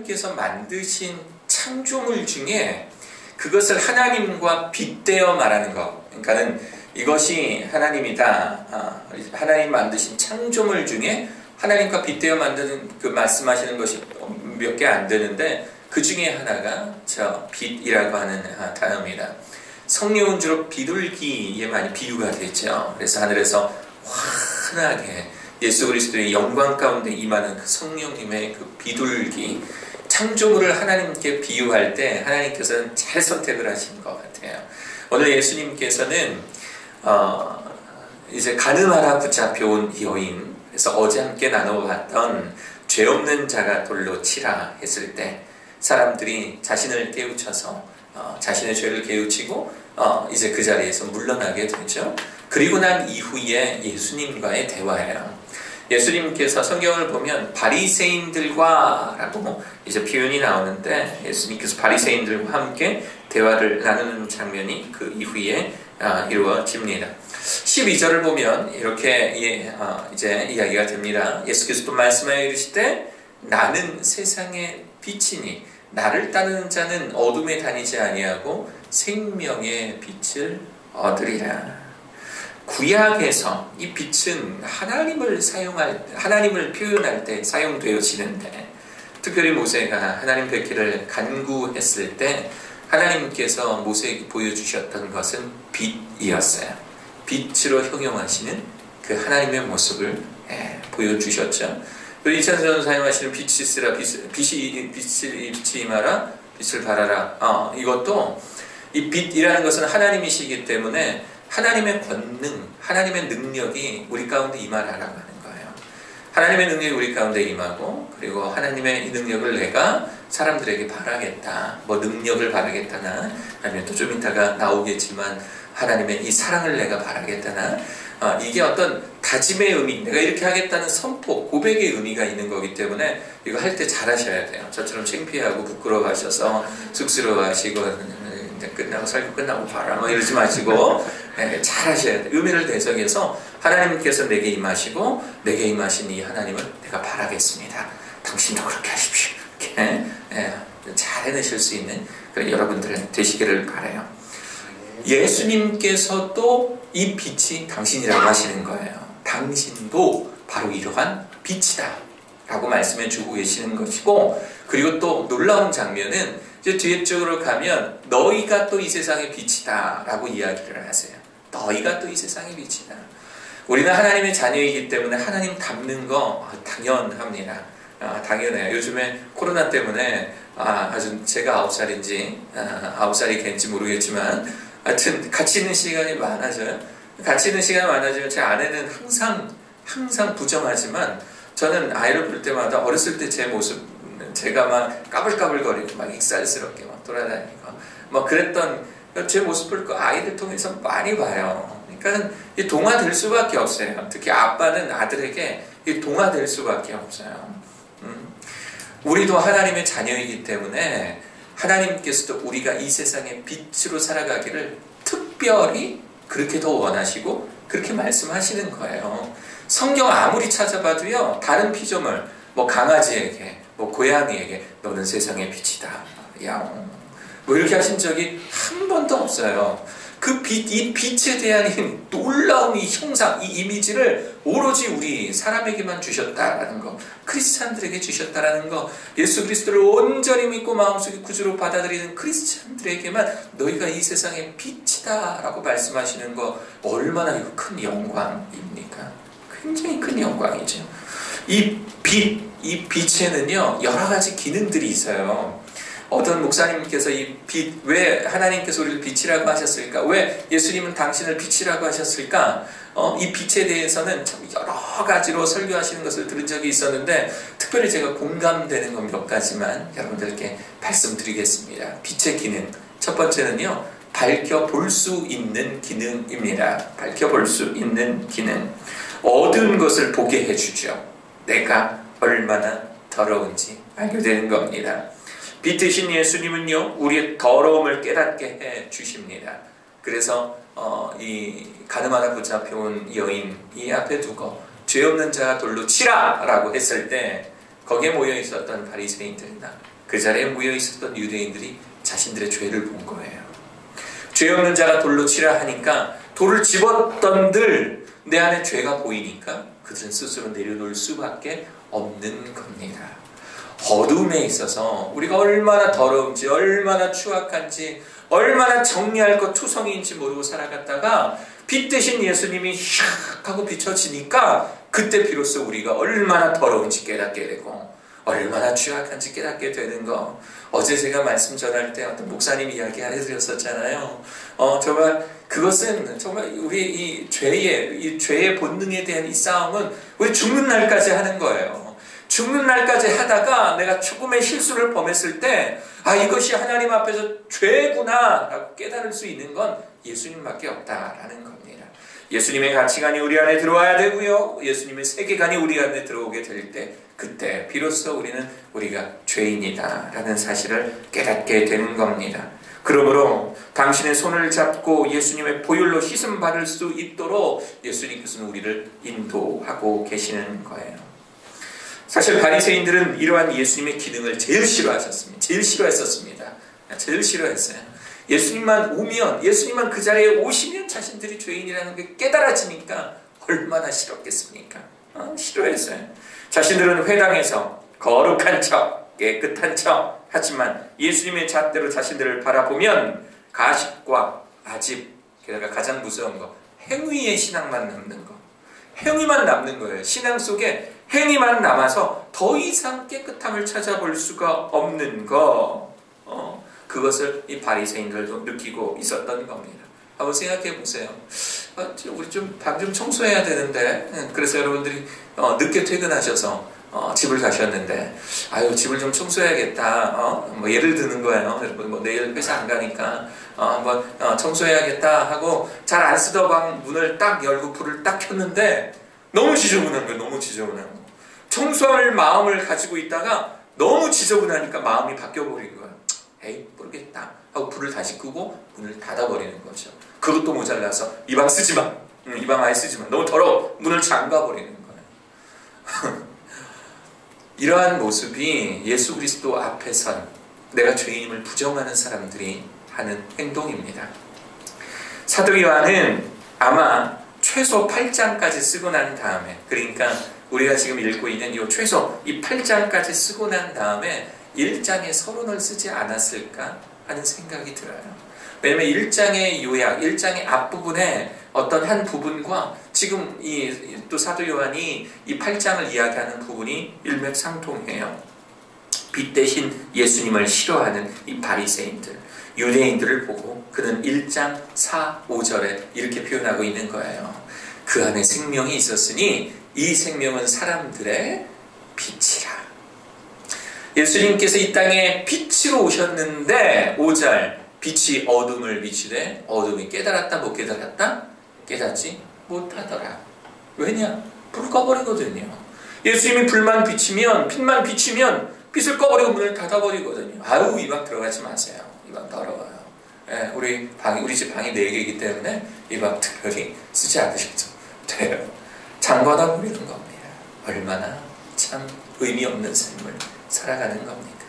하나님께서 만드신 창조물 중에 그것을 하나님과 빗대어 말하는 것, 그러니까는 이것이 하나님이다. 하나님 만드신 창조물 중에 하나님과 빗대어 만드는 그 말씀하시는 것이 몇 개 안 되는데 그 중에 하나가 저 빛이라고 하는 단어입니다. 성령은 주로 비둘기에 많이 비유가 되죠. 그래서 하늘에서 환하게 예수 그리스도의 영광 가운데 임하는 그 성령님의 그 비둘기, 창조물을 하나님께 비유할 때 하나님께서는 잘 선택을 하신 것 같아요. 오늘 예수님께서는 이제 가늠하라 붙잡혀온 여인, 그래서 어제 함께 나눠봤던 죄 없는 자가 돌로 치라 했을 때 사람들이 자신을 깨우쳐서 자신의 죄를 깨우치고 이제 그 자리에서 물러나게 되죠. 그리고 난 이후에 예수님과의 대화예요. 예수님께서 성경을 보면 바리새인들과 라고 이제 표현이 나오는데 예수님께서 바리새인들과 함께 대화를 나누는 장면이 그 이후에 이루어집니다. 12절을 보면 이렇게 이제 이야기가 됩니다. 예수께서 또 말씀하여 이르시되 나는 세상의 빛이니 나를 따르는 자는 어둠에 다니지 아니하고 생명의 빛을 얻으리라. 구약에서 이 빛은 하나님을 표현할 때 사용되어지는데, 특별히 모세가 하나님 뵙기를 간구했을 때 하나님께서 모세에게 보여주셨던 것은 빛이었어요. 빛으로 형용하시는 그 하나님의 모습을 보여주셨죠. 그리고 이찬선 사용하시는 빛이 있으라, 빛이 임하라, 빛을 발하라. 이것도 이 빛이라는 것은 하나님이시기 때문에 하나님의 권능, 하나님의 능력이 우리 가운데 임하라고 하는 거예요. 하나님의 능력이 우리 가운데 임하고, 그리고 하나님의 이 능력을 내가 사람들에게 바라겠다. 뭐 능력을 바라겠다나, 아니면 또 좀 이따가 나오겠지만 하나님의 이 사랑을 내가 바라겠다나, 이게 어떤 다짐의 의미, 내가 이렇게 하겠다는 선포, 고백의 의미가 있는 거기 때문에 이거 할 때 잘하셔야 돼요. 저처럼 창피하고 부끄러워하셔서 쑥스러워하시고 끝나고 설교 끝나고 봐라 뭐 이러지 마시고 잘 하셔야 돼요. 의미를 대석해서 하나님께서 내게 임하시고 내게 임하신 이 하나님을 내가 바라겠습니다. 당신도 그렇게 하십시오. 이렇게 잘 해내실 수 있는 그런 여러분들은 되시기를 바라요. 예수님께서도 이 빛이 당신이라고 하시는 거예요. 당신도 바로 이러한 빛이다 라고 말씀해 주고 계시는 것이고, 그리고 또 놀라운 장면은 이제 뒤에 쪽으로 가면 너희가 또 이 세상의 빛이다 라고 이야기를 하세요. 너희가 또 이 세상의 빛이다. 우리는 하나님의 자녀이기 때문에 하나님 닮는 거 당연합니다. 당연해요. 요즘에 코로나 때문에 아주 제가 9살인지 9살이 된지 모르겠지만 하여튼 같이 있는 시간이 많아져요. 같이 있는 시간이 많아지면 제 아내는 항상 부정하지만 저는 아이를 볼 때마다 어렸을 때 제 모습, 제가 막 까불까불거리고 막 익살스럽게 막 돌아다니고 막 그랬던 제 모습을 그 아이들 통해서 많이 봐요. 그러니까 이 동화될 수밖에 없어요. 특히 아빠는 아들에게 이 동화될 수밖에 없어요. 우리도 하나님의 자녀이기 때문에 하나님께서도 우리가 이 세상의 빛으로 살아가기를 특별히 그렇게 더 원하시고 그렇게 말씀하시는 거예요. 성경 아무리 찾아봐도요, 다른 피조물, 뭐 강아지에게, 뭐 고양이에게 너는 세상의 빛이다, 야옹, 뭐 이렇게 하신 적이 한 번도 없어요. 그 빛, 이 빛에 대한 이 놀라운 이 형상, 이 이미지를 오로지 우리 사람에게만 주셨다라는 거, 크리스찬들에게 주셨다라는 거, 예수 그리스도를 온전히 믿고 마음속에 구주로 받아들이는 크리스찬들에게만 너희가 이 세상의 빛이다 라고 말씀하시는 거, 얼마나 이거 큰 영광입니까? 굉장히 큰 영광이죠. 이 빛에는요, 여러 가지 기능들이 있어요. 어떤 목사님께서 이 빛, 왜 하나님께서 우리를 빛이라고 하셨을까? 왜 예수님은 당신을 빛이라고 하셨을까? 이 빛에 대해서는 참 여러 가지로 설교하시는 것을 들은 적이 있었는데, 특별히 제가 공감되는 건 몇 가지만 여러분들께 말씀드리겠습니다. 빛의 기능. 첫 번째는요, 밝혀볼 수 있는 기능입니다. 밝혀볼 수 있는 기능. 어두운 것을 보게 해주죠. 내가 얼마나 더러운지 알게 되는 겁니다. 빛 되신 예수님은요, 우리의 더러움을 깨닫게 해 주십니다. 그래서 이 가늠하다 붙잡혀온 여인 이 앞에 두고 죄 없는 자가 돌로 치라 라고 했을 때 거기에 모여 있었던 바리새인들이나 그 자리에 모여 있었던 유대인들이 자신들의 죄를 본 거예요. 죄 없는 자가 돌로 치라 하니까 돌을 집었던들 내 안에 죄가 보이니까 그들은 스스로 내려놓을 수밖에 없는 겁니다. 어둠에 있어서 우리가 얼마나 더러운지, 얼마나 추악한지, 얼마나 정리할 것 투성이인지 모르고 살아갔다가 빛 대신 예수님이 샥 하고 비춰지니까 그때 비로소 우리가 얼마나 더러운지 깨닫게 되고 얼마나 취약한지 깨닫게 되는 거. 어제 제가 말씀 전할 때 어떤 목사님 이야기 해드렸었잖아요. 정말 그것은 정말 우리 이 죄의 본능에 대한 이 싸움은 우리 죽는 날까지 하는 거예요. 죽는 날까지 하다가 내가 조금의 실수를 범했을 때 이것이 하나님 앞에서 죄구나 라고 깨달을 수 있는 건 예수님밖에 없다라는 겁니다. 예수님의 가치관이 우리 안에 들어와야 되고요. 예수님의 세계관이 우리 안에 들어오게 될 때 그때 비로소 우리가 죄인이다 라는 사실을 깨닫게 되는 겁니다. 그러므로 당신의 손을 잡고 예수님의 보혈로 씻음 받을 수 있도록 예수님께서는 우리를 인도하고 계시는 거예요. 사실 바리새인들은 이러한 예수님의 기능을 제일 싫어하셨습니다. 제일 싫어했었습니다. 제일 싫어했어요. 예수님만 그 자리에 오시면 자신들이 죄인이라는 게 깨달아지니까 얼마나 싫었겠습니까? 싫어했어요. 자신들은 회당에서 거룩한 척, 깨끗한 척 하지만 예수님의 잣대로 자신들을 바라보면 가식과 아집, 게다가 가장 무서운 거 행위의 신앙만 남는 거. 행위만 남는 거예요. 신앙 속에 행위만 남아서 더 이상 깨끗함을 찾아볼 수가 없는 거. 그것을 이 바리새인들도 느끼고 있었던 겁니다. 한번 생각해 보세요. 우리 방 좀 청소해야 되는데, 그래서 여러분들이 늦게 퇴근하셔서 집을 가셨는데, 집을 좀 청소해야겠다. 예를 드는 거예요. 여러분 내일 회사 안 가니까 한번 청소해야겠다 하고 잘 안 쓰던 방 문을 딱 열고 불을 딱 켰는데 너무 지저분한 거예요. 너무 지저분한 거. 청소할 마음을 가지고 있다가 너무 지저분하니까 마음이 바뀌어버린 거예요. 에이 모르겠다 하고 불을 다시 끄고 문을 닫아버리는 거죠. 그것도 모자라서 이 방 쓰지 마. 이 방 아예 쓰지 마. 너무 더러워. 문을 잠가버리는 거예요. 이러한 모습이 예수 그리스도 앞에 선 내가 죄인임을 부정하는 사람들이 하는 행동입니다. 사도 요한은 아마 최소 8장까지 쓰고 난 다음에, 그러니까 우리가 지금 읽고 있는 이 최소 이 8장까지 쓰고 난 다음에 1장의 서론을 쓰지 않았을까 하는 생각이 들어요. 왜냐면 1장의 요약, 1장의 앞부분에 어떤 한 부분과 지금 또 사도 요한이 이 8장을 이야기하는 부분이 일맥상통해요. 빛 대신 예수님을 싫어하는 이 바리새인들, 유대인들을 보고 그는 1장 4, 5절에 이렇게 표현하고 있는 거예요. 그 안에 생명이 있었으니 이 생명은 사람들의 빛이라. 예수님께서 이 땅에 빛으로 오셨는데 5절 빛이 어둠을 비추되 어둠이 깨달았다 못 깨달았다? 깨닫지 못하더라. 왜냐? 불을 꺼버리거든요. 예수님이 불만 비치면 빛만 비치면 빛을 꺼버리고 문을 닫아버리거든요. 이 방 들어가지 마세요. 이 방 더러워요. 우리 집 방이 4개이기 때문에 이 방 특별히 쓰지 않으셔도 돼요. 장받아 버리는 겁니다. 얼마나 참 의미 없는 삶을 살아가는 겁니까?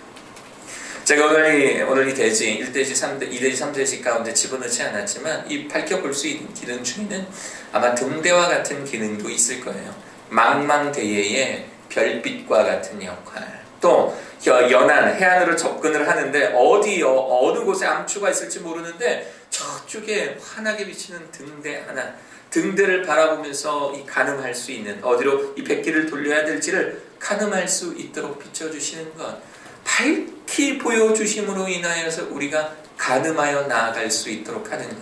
제가 오늘 이 대지 1대지 2대지 3대지 가운데 집어넣지 않았지만 이 밝혀볼 수 있는 기능 중에는 아마 등대와 같은 기능도 있을 거예요. 망망대해의 별빛과 같은 역할, 또 연안 해안으로 접근을 하는데 어느 곳에 암초가 있을지 모르는데 저쪽에 환하게 비치는 등대 하나, 등대를 바라보면서 가늠할 수 있는, 어디로 이 백기를 돌려야 될지를 가늠할 수 있도록 비춰주시는 것, 밝히 보여주심으로 인하여서 우리가 가늠하여 나아갈 수 있도록 하는 것,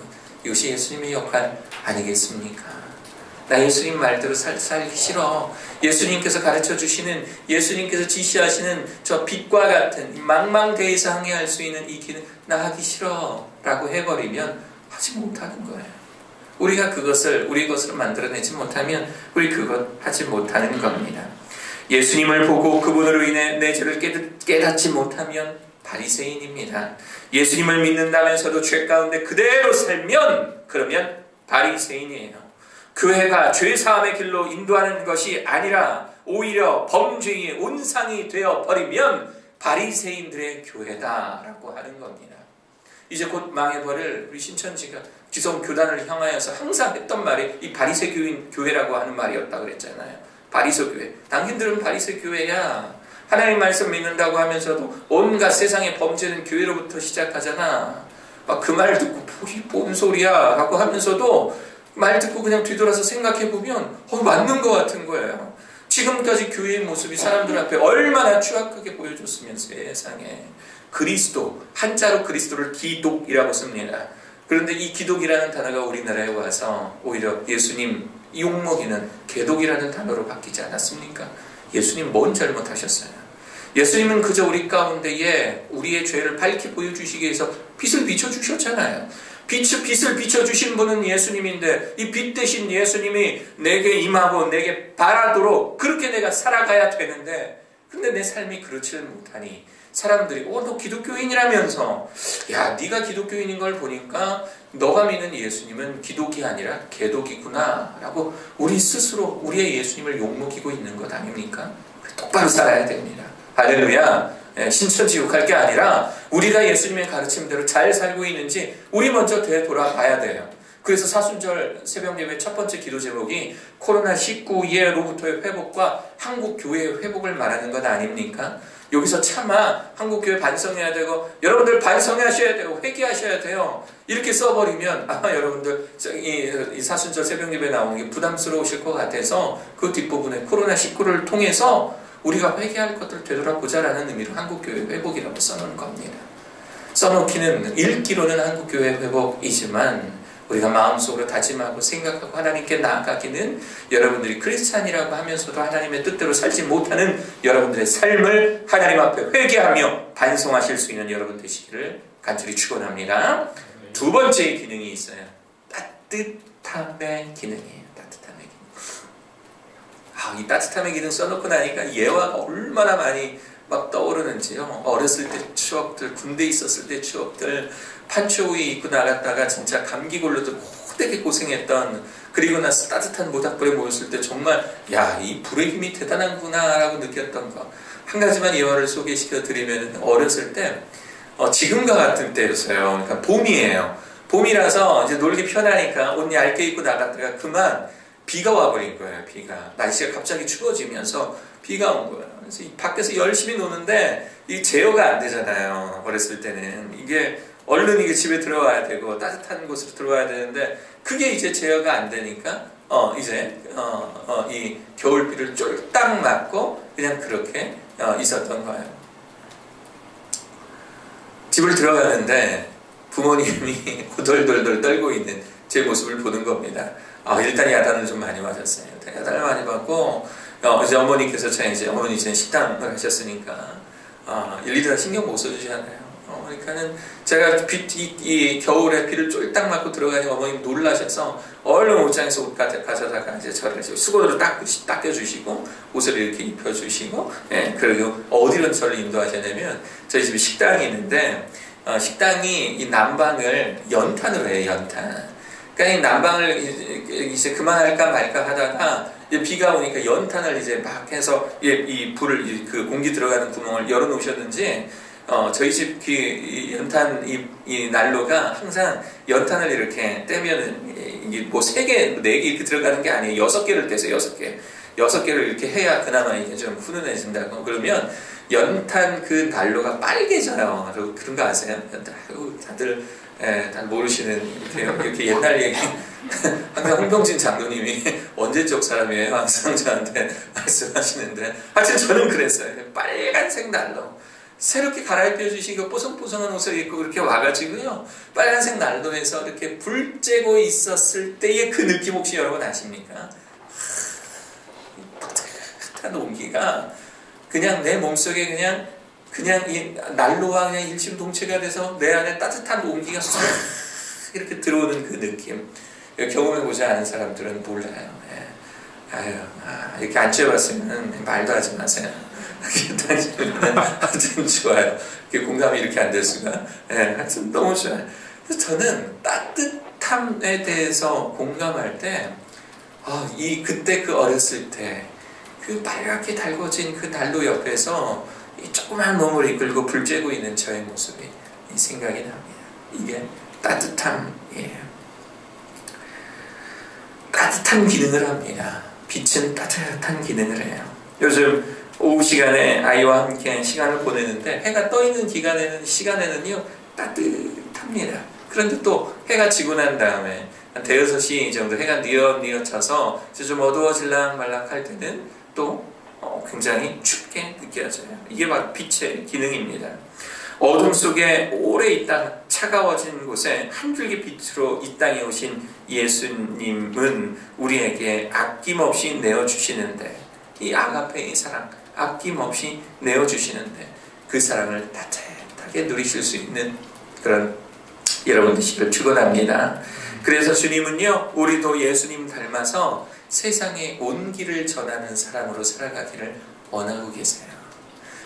이것이 예수님의 역할 아니겠습니까? 나 예수님 말대로 살기 싫어. 예수님께서 가르쳐주시는, 예수님께서 지시하시는 저 빛과 같은 망망대해에서 항해할 수 있는 이 길은 나 하기 싫어 라고 해버리면 하지 못하는 거예요. 우리가 우리 것으로 만들어내지 못하면 우리 그것 하지 못하는 겁니다. 예수님을 보고 그분으로 인해 내 죄를 깨닫지 못하면 바리새인입니다. 예수님을 믿는다면서도 죄 가운데 그대로 살면 그러면 바리새인이에요. 교회가 죄사함의 길로 인도하는 것이 아니라 오히려 범죄의 온상이 되어버리면 바리새인들의 교회다라고 하는 겁니다. 이제 곧 망해버릴 우리 신천지가 기성 교단을 향하여서 항상 했던 말이 이 바리새 교회라고 하는 말이었다 그랬잖아요. 바리새 교회. 당신들은 바리새 교회야. 하나님 말씀 믿는다고 하면서도 온갖 세상의 범죄는 교회로부터 시작하잖아. 막 그 말 듣고 뭔 소리야 라고 하면서도 말 듣고 그냥 뒤돌아서 생각해보면 맞는 것 같은 거예요. 지금까지 교회의 모습이 사람들 앞에 얼마나 추악하게 보여줬으면 세상에. 그리스도, 한자로 그리스도를 기독이라고 씁니다. 그런데 이 기독이라는 단어가 우리나라에 와서 오히려 예수님 욕먹이는 개독이라는 단어로 바뀌지 않았습니까? 예수님 뭔 잘못하셨어요? 예수님은 그저 우리 가운데에 우리의 죄를 밝히 보여주시기 위해서 빛을 비춰주셨잖아요. 빛을 비춰주신 분은 예수님인데 이 빛 대신 예수님이 내게 임하고 내게 바라도록 그렇게 내가 살아가야 되는데 근데 내 삶이 그렇지를 못하니 사람들이 너 기독교인이라면서 야 네가 기독교인인 걸 보니까 너가 믿는 예수님은 기독이 아니라 개독이구나 라고 우리 스스로 우리의 예수님을 욕먹이고 있는 것 아닙니까? 똑바로 살아야 됩니다. 할렐루야. 신천지 욕할 게 아니라 우리가 예수님의 가르침대로 잘 살고 있는지 우리 먼저 되돌아봐야 돼요. 그래서 사순절 새벽예배 첫 번째 기도 제목이 코로나19로부터의 회복과 한국교회의 회복을 말하는 것 아닙니까? 여기서 차마 한국교회 반성해야 되고 여러분들 반성하셔야 되고 회개하셔야 돼요. 이렇게 써버리면 아마 여러분들 이 사순절 새벽예배 나오는 게 부담스러우실 것 같아서 그 뒷부분에 코로나19를 통해서 우리가 회개할 것들을 되돌아보자라는 의미로 한국교회 회복이라고 써놓은 겁니다. 써놓기는 읽기로는 한국교회 회복이지만 우리가 마음속으로 다짐하고 생각하고 하나님께 나아가기는 여러분들이 크리스찬이라고 하면서도 하나님의 뜻대로 살지 못하는 여러분들의 삶을 하나님 앞에 회개하며 반성하실 수 있는 여러분 되시기를 간절히 축원합니다. 두 번째 기능이 있어요. 따뜻함의 기능이에요. 따뜻함의 기능. 이 따뜻함의 기능 써놓고 나니까 예화가 얼마나 많이 막 떠오르는지요. 어렸을 때 추억들, 군대 있었을 때 추억들, 판초에 입고 나갔다가 진짜 감기 걸려도 호되게 고생했던, 그리고 나서 따뜻한 모닥불에 모였을 때 정말 이 불의 힘이 대단한구나 라고 느꼈던 거. 한 가지만 예화를 소개시켜 드리면 어렸을 때 지금과 같은 때였어요. 그러니까 봄이에요. 봄이라서 이제 놀기 편하니까 옷 얇게 입고 나갔다가 그만 비가 와버린 거예요. 비가. 날씨가 갑자기 추워지면서 비가 온 거예요. 그래서 밖에서 열심히 노는데 이 제어가 안 되잖아요. 어렸을 때는. 이게 얼른 이게 집에 들어와야 되고 따뜻한 곳으로 들어와야 되는데 그게 이제 제어가 안 되니까 이 겨울비를 쫄딱 맞고 그냥 그렇게 있었던 거예요. 집을 들어가는데 부모님이 오돌돌돌 떨고 있는 제 모습을 보는 겁니다. 일단 야단을 좀 많이 맞았어요. 야단을 많이 받고 이제 어머니께서 어머니 이제 식당을 하셨으니까 일일이 다 신경 못 써주시잖아요. 그러니까는 제가 이 겨울에 비를 쫄딱 맞고 들어가니 어머님 놀라셔서 얼른 옷장에서 옷 가져다가 이제 저를 수건으로 닦여주시고 옷을 이렇게 입혀주시고 그리고 어디로 저를 인도하셨냐면 저희 집에 식당이 있는데 식당이 이 난방을 연탄으로 해요. 연탄. 그러니까 이 난방을 이제 그만할까 말까 하다가 비가 오니까 연탄을 이제 막 해서 이 불을 그 공기 들어가는 구멍을 열어놓으셨는지 저희 집 이 연탄 이 난로가 항상 연탄을 이렇게 떼면은 이게 뭐 3개, 4개 이렇게 들어가는 게 아니에요. 6개를 떼세요. 6개. 6개를 이렇게 해야 그나마 이게 좀 훈훈해진다고. 그러면 연탄 그 난로가 빨개져요. 그런 거 아세요? 다들 모르시는 이렇게 옛날 얘기. 항상 홍병진 장로님이 언제적 사람이에요? 항상 저한테 말씀하시는데 하여튼 저는 그랬어요. 빨간색 난로. 새롭게 갈아입혀 주시고 뽀송뽀송한 옷을 입고 그렇게 와가지고요. 빨간색 난로에서 이렇게 불 쬐고 있었을 때의 그 느낌 혹시 여러분 아십니까? 따뜻한 온기가 그냥 내 몸속에 그냥 이 난로와 그냥 일심동체가 돼서 내 안에 따뜻한 온기가 쏙 이렇게 들어오는 그 느낌. 경험해보지 않은 사람들은 몰라요. 이렇게 안 쬐봤으면 말도 하지 마세요. 하여튼 좋아요. 공감이 이렇게 안 될 수가. 하여튼 너무 좋아요. 그래서 저는 따뜻함에 대해서 공감할 때, 그때 그 어렸을 때, 그 빨갛게 달궈진 그 난로 옆에서 이 조그만 몸을 이끌고 불 쬐고 있는 저의 모습이 생각이 납니다. 이게 따뜻함이에요. 따뜻한 기능을 합니다. 빛은 따뜻한 기능을 해요. 요즘 오후 시간에 아이와 함께 시간을 보내는데 해가 떠 있는 시간에는요 따뜻합니다. 그런데 또 해가 지고 난 다음에 한 대여섯 시 정도 해가 뉘어쳐서 좀 어두워질랑 말랑 할 때는 또 굉장히 춥게 느껴져요. 이게 바로 빛의 기능입니다. 어둠 속에 오래 있다가 차가워진 곳에 한 줄기 빛으로 이 땅에 오신 예수님은 우리에게 아낌없이 내어주시는데, 이 아가페의 사랑 아낌없이 내어주시는데 그 사랑을 따뜻하게 누리실 수 있는 그런 여러분 되시길 축원합니다. 그래서 주님은요, 우리도 예수님 닮아서 세상에 온기를 전하는 사람으로 살아가기를 원하고 계세요.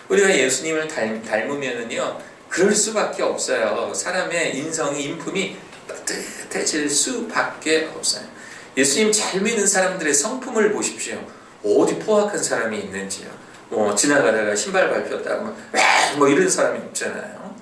우리가 예수님을 닮으면은요, 그럴 수밖에 없어요. 사람의 인품이 따뜻해질 수밖에 없어요. 예수님 잘 믿는 사람들의 성품을 보십시오. 어디 포악한 사람이 있는지요. 지나가다가 신발 밟혔다고 뭐 이런 사람이 없잖아요.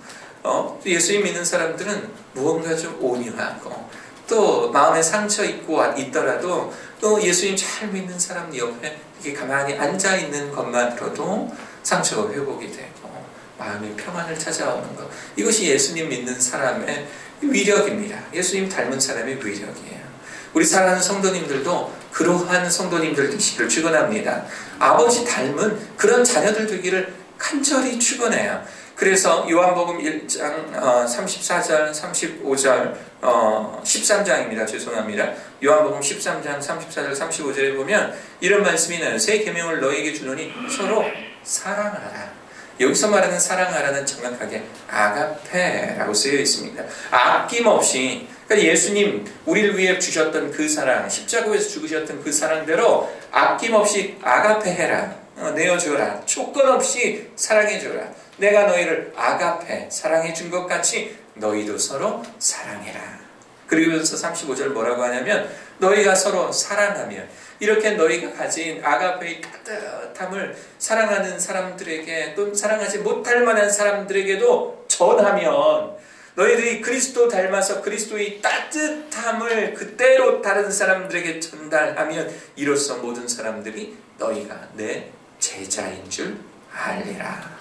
예수님 믿는 사람들은 무언가 좀 온유하고, 또 마음에 상처 있고 있더라도 또 예수님 잘 믿는 사람 옆에 이렇게 가만히 앉아 있는 것만으로도 상처가 회복이 되고 마음의 평안을 찾아오는 것, 이것이 예수님 믿는 사람의 위력입니다. 예수님 닮은 사람의 위력이에요. 우리 사랑하는 성도님들도 그러한 성도님들 되시기를 축원합니다. 아버지 닮은 그런 자녀들 되기를 간절히 축원해요. 그래서 요한복음 1장 34절 35절 13장입니다. 죄송합니다. 요한복음 13장 34절 35절에 보면 이런 말씀이 나요. 새 계명을 너에게 주노니 서로 사랑하라. 여기서 말하는 사랑하라는 정확하게 아가페라고 쓰여 있습니다. 아낌없이, 그러니까 예수님 우리를 위해 주셨던 그 사랑, 십자가에서 죽으셨던 그 사랑대로 아낌없이 아가페해라, 내어줘라, 조건 없이 사랑해줘라. 내가 너희를 아가페, 사랑해준 것 같이 너희도 서로 사랑해라. 그리고서 35절 뭐라고 하냐면 너희가 서로 사랑하면, 이렇게 너희가 가진 아가페의 따뜻함을 사랑하는 사람들에게, 또 사랑하지 못할 만한 사람들에게도 전하면, 너희들이 그리스도 닮아서 그리스도의 따뜻함을 그대로 다른 사람들에게 전달하면 이로써 모든 사람들이 너희가 내 제자인 줄 알리라.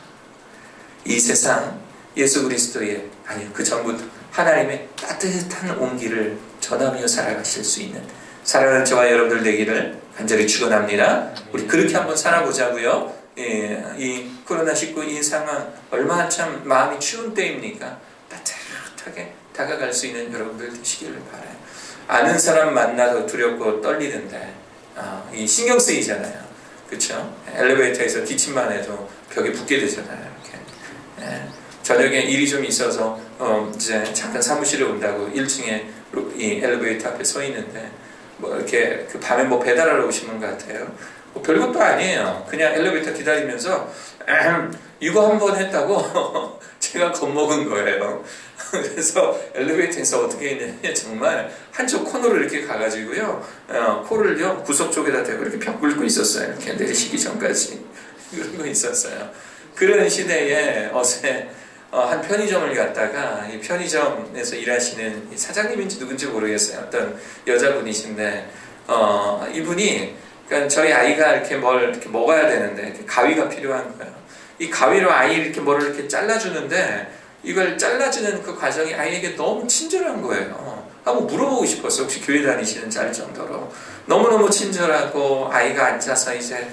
이 세상 예수 그리스도의, 아니 그 전부터 하나님의 따뜻한 온기를 전하며 살아가실 수 있는 사랑하는 저와 여러분들 되기를 간절히 축원합니다. 우리 그렇게 한번 살아보자고요. 이 코로나19 이 상황 얼마나 참 마음이 추운 때입니까? 따뜻하게 다가갈 수 있는 여러분들 되시기를 바라요. 아는 사람 만나도 두렵고 떨리는데 이 신경 쓰이잖아요. 그렇죠? 엘리베이터에서 기침만 해도 벽에 붙게 되잖아요. 이렇게. 저녁에 일이 좀 있어서 이제 잠깐 사무실에 온다고 1층에 이 엘리베이터 앞에 서 있는데 뭐 이렇게 그 밤에 뭐 배달하러 오신 분 같아요. 뭐 별것도 아니에요. 그냥 엘리베이터 기다리면서 이거 한 번 했다고 제가 겁먹은 거예요. 그래서 엘리베이터에서 어떻게 했냐면 정말 한쪽 코너로 이렇게 가가지고요, 코를요 구석 쪽에다 대고 이렇게 벽 긁고 있었어요. 이렇게 내리시기 전까지 그런 거 있었어요. 그런 시대에 어제 한 편의점을 갔다가 이 편의점에서 일하시는 사장님인지 누군지 모르겠어요. 어떤 여자분이신데 이분이, 그러니까 저희 아이가 이렇게 뭘 이렇게 먹어야 되는데 이렇게 가위가 필요한 거예요. 이 가위로 아이 이렇게 뭐를 이렇게 잘라주는데 이걸 잘라주는 그 과정이 아이에게 너무 친절한 거예요. 한번 물어보고 싶었어요. 혹시 교회 다니시는지 알 정도로 너무너무 친절하고, 아이가 앉아서 이제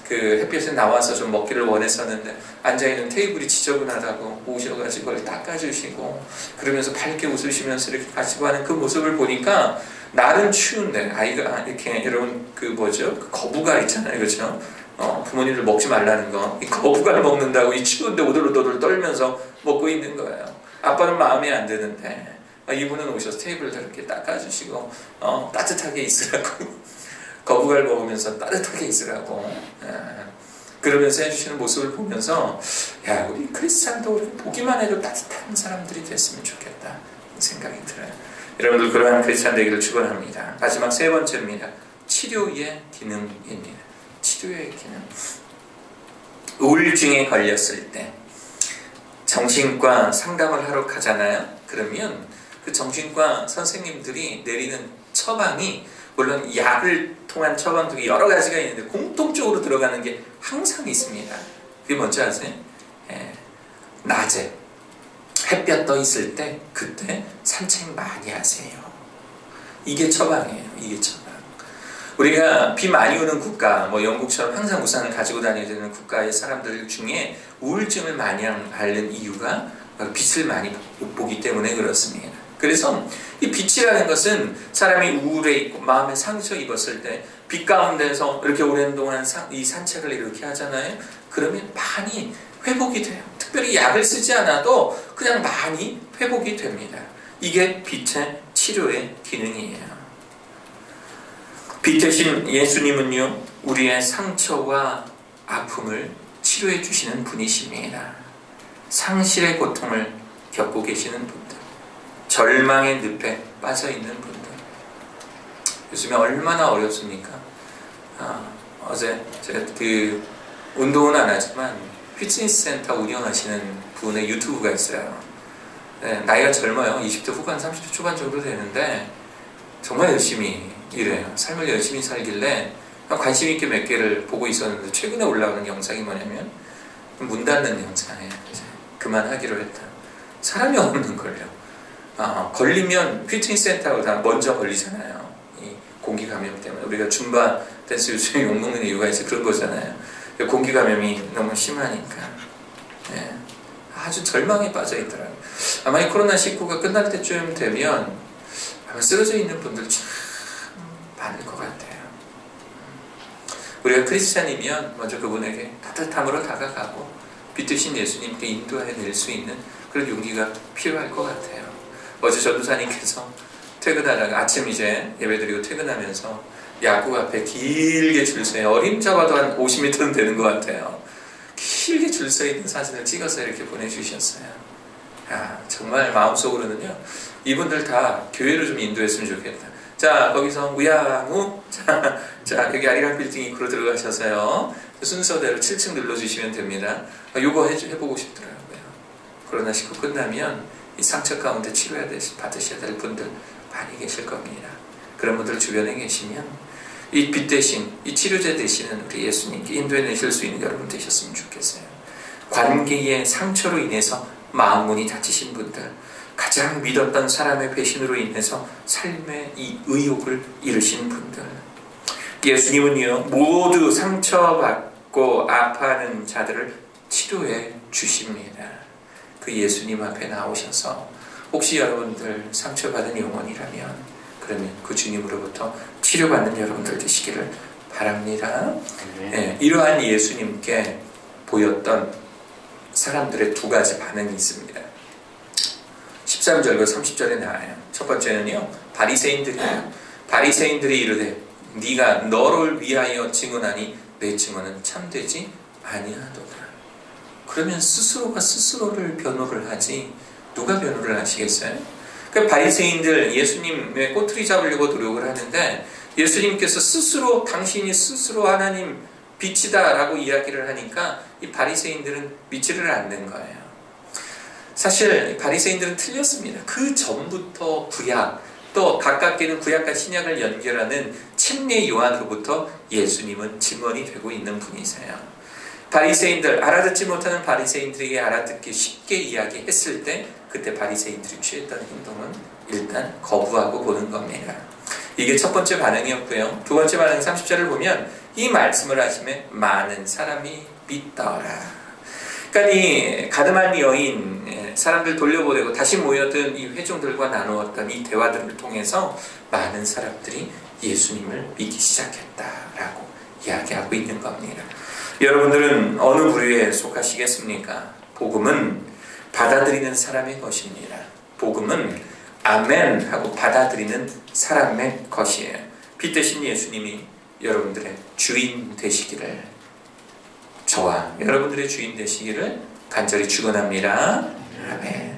그 햇볕에 나와서 좀 먹기를 원했었는데 앉아있는 테이블이 지저분하다고 오셔가지고 그걸 닦아주시고, 그러면서 밝게 웃으시면서 이렇게 가시고 하는 그 모습을 보니까 날은 추운데 아이가 이렇게, 여러분 그 뭐죠? 그 거부갈 있잖아요. 그렇죠? 부모님들 먹지 말라는 거, 이 거부갈 먹는다고 이 추운데 오돌오돌 떨면서 먹고 있는 거예요. 아빠는 마음에 안 드는데 이분은 오셔서 테이블을 이렇게 닦아주시고 따뜻하게 있으라고 거부갈 먹으면서 따뜻하게 있으라고 그러면서 해주시는 모습을 보면서, 야, 우리 크리스찬도 보기만 해도 따뜻한 사람들이 됐으면 좋겠다 생각이 들어요. 여러분들 그러한 크리스찬 되기를 축원합니다. 마지막 세 번째입니다. 치료의 기능입니다. 치료의 기능. 우울증에 걸렸을 때 정신과 상담을 하러 가잖아요. 그러면 그 정신과 선생님들이 내리는 처방이, 물론 약을 통한 처방도 여러 가지가 있는데 공통적으로 들어가는 게 항상 있습니다. 그게 뭔지 아세요? 낮에 햇볕 떠 있을 때 그때 산책 많이 하세요. 이게 처방이에요. 이게 처방. 우리가 비 많이 오는 국가, 뭐 영국처럼 항상 우산을 가지고 다녀야 되는 국가의 사람들 중에 우울증을 많이 앓는 이유가 빛을 많이 못 보기 때문에 그렇습니다. 그래서 이 빛이라는 것은 사람이 우울해 있고 마음에 상처 입었을 때 빛 가운데서 이렇게 오랜 동안 이 산책을 이렇게 하잖아요. 그러면 많이 회복이 돼요. 특별히 약을 쓰지 않아도 그냥 많이 회복이 됩니다. 이게 빛의 치료의 기능이에요. 빛 대신 예수님은요, 우리의 상처와 아픔을 치료해 주시는 분이십니다. 상실의 고통을 겪고 계시는 분들, 절망의 늪에 빠져 있는 분들, 요즘에 얼마나 어렵습니까? 어제 제가 운동은 안 하지만 피트니스 센터 운영하시는 분의 유튜브가 있어요. 나이가 젊어요. 20대 후반, 30대 초반 정도 되는데 정말 열심히 일해요. 삶을 열심히 살길래 관심 있게 몇 개를 보고 있었는데 최근에 올라오는 영상이 뭐냐면 문 닫는 영상이에요. 이제 그만하기로 했다. 사람이 없는 걸요. 걸리면 피트니스 센터가 다 먼저 걸리잖아요. 이 공기 감염 때문에. 우리가 줌바 댄스 요즘에 욕먹는 이유가 있어 그런 거잖아요. 공기 감염이 너무 심하니까. 네. 아주 절망에 빠져 있더라고요. 아마 이 코로나19가 끝날 때쯤 되면 아마 쓰러져 있는 분들 참 많을 것 같아요. 우리가 크리스찬이면 먼저 그분에게 따뜻함으로 다가가고 빛드신 예수님께 인도해 낼 수 있는 그런 용기가 필요할 것 같아요. 어제 전도사님께서 퇴근하다가 아침 이제 예배드리고 퇴근하면서 야구 앞에 길게 줄 서요. 어림잡아도 한 50m는 되는 것 같아요. 길게 줄 서 있는 사진을 찍어서 이렇게 보내주셨어요. 정말 마음속으로는요, 이분들 다 교회로 좀 인도했으면 좋겠다. 자, 거기서 우양우, 자 여기 아리랑 빌딩 입구로 들어가셔서요, 순서대로 7층 눌러주시면 됩니다. 요거 해보고 싶더라고요. 코로나19 끝나면 이 상처 가운데 치료해야 받으셔야 될 분들 많이 계실 겁니다. 그런 분들 주변에 계시면 이 빛 대신, 이 치료제 되시는 우리 예수님께 인도해내실 수 있는 여러분 되셨으면 좋겠어요. 관계의 상처로 인해서 마음문이 닫히신 분들, 가장 믿었던 사람의 배신으로 인해서 삶의 이 의욕을 잃으신 분들, 예수님은요, 모두 상처받고 아파하는 자들을 치료해 주십니다. 그 예수님 앞에 나오셔서 혹시 여러분들 상처받은 영혼이라면 그러면 그 주님으로부터 치료받는 여러분들 되시기를 바랍니다. 네, 이러한 예수님께 보였던 사람들의 두 가지 반응이 있습니다. 13절과 30절에 나와요. 첫 번째는요, 바리새인들이에요. 바리새인들이 이르되 네가 너를 위하여 증언하니 내 증언은 참되지 아니하도다. 그러면 스스로가 스스로를 변호를 하지 누가 변호를 하시겠어요? 그러니까 바리새인들 예수님의 꼬투리 잡으려고 노력을 하는데 예수님께서 스스로 당신이 스스로 하나님 빛이다 라고 이야기를 하니까 이 바리새인들은 믿지를 않는 거예요. 사실 바리새인들은 틀렸습니다. 그 전부터 구약, 또 가깝게는 구약과 신약을 연결하는 침례 요한으로부터 예수님은 증언이 되고 있는 분이세요. 바리새인들, 알아듣지 못하는 바리새인들에게 알아듣기 쉽게 이야기했을 때 그때 바리새인들이 취했던 행동은 일단 거부하고 보는 겁니다. 이게 첫 번째 반응이었고요. 두 번째 반응 30절을 보면 이 말씀을 하시면 많은 사람이 믿더라. 그러니까 이 가늠한 여인, 사람들 돌려보내고 다시 모여든 이 회중들과 나누었던 이 대화들을 통해서 많은 사람들이 예수님을 믿기 시작했다라고 이야기하고 있는 겁니다. 여러분들은 어느 부류에 속하시겠습니까? 복음은 받아들이는 사람의 것입니다. 복음은 아멘 하고 받아들이는 사람의 것이에요. 빛 대신 예수님이 여러분들의 주인 되시기를, 저와 여러분들의 주인 되시기를 간절히 축원합니다. 아멘.